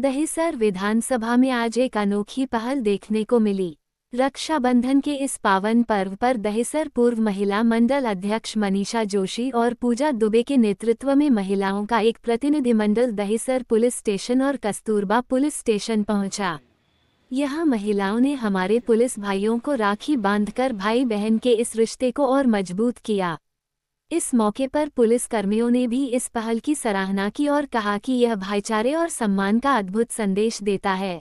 दहिसर विधानसभा में आज एक अनोखी पहल देखने को मिली। रक्षाबंधन के इस पावन पर्व पर दहिसर पूर्व महिला मंडल अध्यक्ष मनीषा जोशी और पूजा दुबे के नेतृत्व में महिलाओं का एक प्रतिनिधिमंडल दहिसर पुलिस स्टेशन और कस्तूरबा पुलिस स्टेशन पहुंचा। यहां महिलाओं ने हमारे पुलिस भाइयों को राखी बांधकर भाई बहन के इस रिश्ते को और मजबूत किया। इस मौके पर पुलिस कर्मियों ने भी इस पहल की सराहना की और कहा कि यह भाईचारे और सम्मान का अद्भुत संदेश देता है।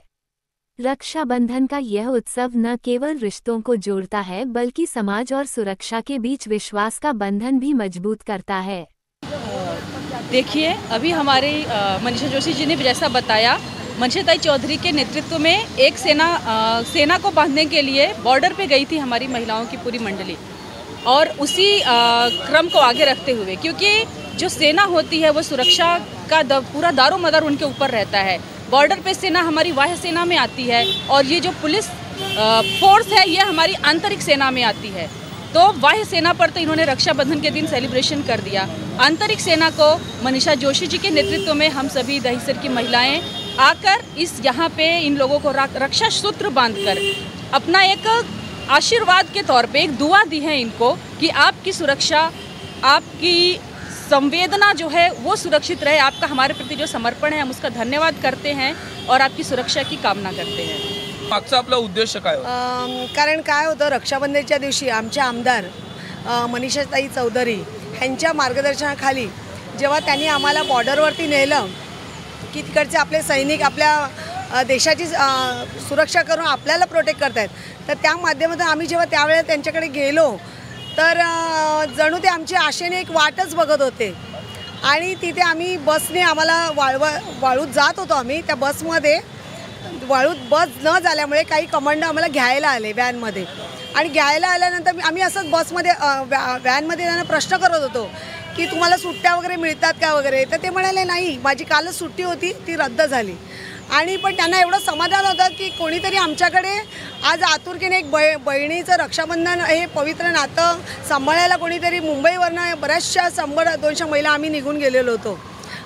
रक्षाबंधन का यह उत्सव न केवल रिश्तों को जोड़ता है बल्कि समाज और सुरक्षा के बीच विश्वास का बंधन भी मजबूत करता है। देखिए, अभी हमारे मनीषा जोशी जी ने जैसा बताया, मनशताई चौधरी के नेतृत्व में एक सेना को बांधने के लिए बॉर्डर पे गई थी हमारी महिलाओं की पूरी मंडली, और उसी क्रम को आगे रखते हुए, क्योंकि जो सेना होती है वो सुरक्षा का पूरा दारोमदार उनके ऊपर रहता है। बॉर्डर पे सेना हमारी वायु सेना में आती है और ये जो पुलिस फोर्स है ये हमारी आंतरिक सेना में आती है। तो वायु सेना पर तो इन्होंने रक्षाबंधन के दिन सेलिब्रेशन कर दिया। आंतरिक सेना को मनीषा जोशी जी के नेतृत्व में हम सभी दहिसर की महिलाएं आकर इस यहाँ पे इन लोगों को रक्षा सूत्र बांधकर अपना एक आशीर्वाद के तौर पे एक दुआ दी है इनको कि आपकी सुरक्षा, आपकी संवेदना जो है वो सुरक्षित रहे। आपका हमारे प्रति जो समर्पण है हम उसका धन्यवाद करते हैं और आपकी सुरक्षा की कामना करते हैं। मागचा आपला उद्देश काय होता? कारण काय होतं, रक्षाबंधनच्या दिवशी आमचे आमदार मनीषाताई चौधरी यांच्या मार्गदर्शनाखाली जेव्हा त्यांनी आम्हाला बॉर्डरवरती नेलं की तिकडचे आपले सैनिक आपल्या देशाची सुरक्षा करून आपल्याला प्रोटेक्ट करतायत, तर त्या माध्यमातून आम्ही जेव्हा त्यावेळेला त्यांच्याकडे गेलो तर जणू ते आमची आशेने एक वाटच बघत होते। आणि तिथे आम्ही बसने आम्हाला वाळूत जात होतो। आम्ही त्या बसमध्ये वाळूत बस न झाल्यामुळे काही कमांडो आम्हाला घ्यायला आले व्हॅनमध्ये, आणि घ्यायला आल्यानंतर आम्ही असंच बसमध्ये व्हॅनमध्ये त्यांना प्रश्न करत होतो की तुम्हाला सुट्ट्या वगैरे मिळतात का वगैरे, तर ते म्हणाले नाही, माझी कालच सुट्टी होती ती रद्द झाली। आणि पण त्यांना एवढं समाधान होतं की कोणीतरी आमच्याकडे आज आतुरतेने एक बहिणीचं रक्षाबंधन हे पवित्र नातं सांभाळायला कोणीतरी मुंबईवरनं बऱ्याचशा 100-200 महिला आम्ही निघून गेलेलो होतो।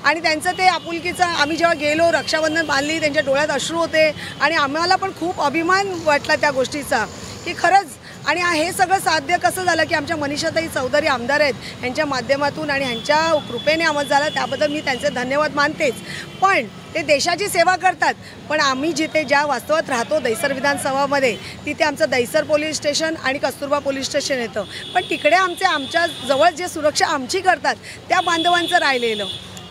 आणि त्यांचं ते आपुलकीचं आम्ही जेव्हा गेलो, रक्षाबंधन बांधली, त्यांच्या डोळ्यात अश्रू होते आणि आम्हाला पण खूप अभिमान वाटला त्या गोष्टीचा की खरंच। आणि हे सगळं साध्य कसं झालं की आमच्या मनीषाताई चौधरी आमदार आहेत, यांच्या माध्यमातून आणि यांच्या कृपेने आम्हाला झालं, त्याबद्दल मी त्यांचे धन्यवाद मानतेच। पण ते देशाची सेवा करतात, पण आम्ही जिथे ज्या वास्तवात राहतो दहिसर विधानसभामध्ये, तिथे आमचं दहिसर पोलीस स्टेशन आणि कस्तूरबा पोलीस स्टेशन येतं, पण तिकडे आमच्या जवळ जे सुरक्षा आमची करतात त्या बांधवांचं राहिलेलं।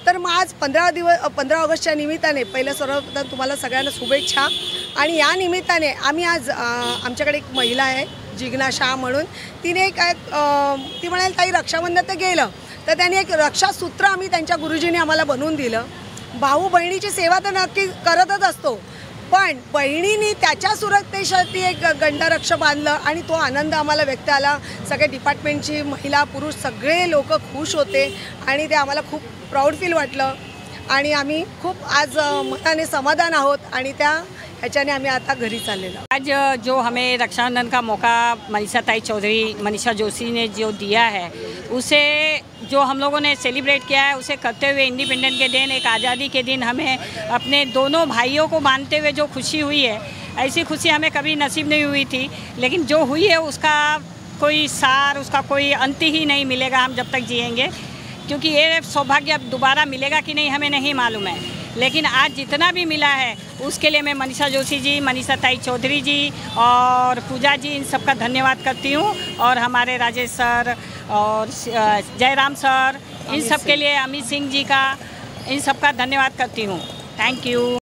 तर मग आज 15 ऑगस्टच्या निमित्ताने पहिलं सर्वप्रथम तुम्हाला सगळ्यांना शुभेच्छा। आणि या निमित्ताने आम्ही आज आमच्याकडे एक महिला आहे जिग्ना शाह म्हणून, तिने काय ती म्हणाली ताई रक्षाबंधन तर गेलं, तर त्यांनी एक रक्षासूत्र आम्ही त्यांच्या गुरुजींनी आम्हाला बनवून दिलं। भाऊ बहिणीची सेवा तर नक्की करतच असतो, पण बहिणींनी त्याच्या सुरक्षेसाठी एक गंडारक्ष बांधलं आणि तो आनंद आम्हाला व्यक्त आला। सगळे डिपार्टमेंटची महिला पुरुष सगळे लोक खुश होते आणि ते आम्हाला खूप प्राऊड फील वाटलं आणि आम्ही खूप आज मनाने समाधान आहोत आणि त्या ह्याच्याने आम्ही आता घरी चाललेलो। आज जो हमें रक्षाबंधन का मौका मनीषाताई चौधरी मनीषा जोशी ने जो दिया है, उसे जो हम लोगों ने सेलिब्रेट किया है, उसे करते हुए इंडिपेंडेंस के दिन, एक आज़ादी के दिन हमें अपने दोनों भाइयों को बांधते हुए जो खुशी हुई है, ऐसी खुशी हमें कभी नसीब नहीं हुई थी। लेकिन जो हुई है उसका कोई सार, उसका कोई अंत ही नहीं मिलेगा हम जब तक जिएंगे, क्योंकि ये सौभाग्य अब दोबारा मिलेगा कि नहीं हमें नहीं मालूम है। लेकिन आज जितना भी मिला है उसके लिए मैं मनीषा जोशी जी, मनीषाताई चौधरी जी और पूजा जी, इन सब का धन्यवाद करती हूँ। और हमारे राजेश सर और जयराम सर, इन सब के लिए अमित सिंह जी का, इन सब का धन्यवाद करती हूँ। Thank you.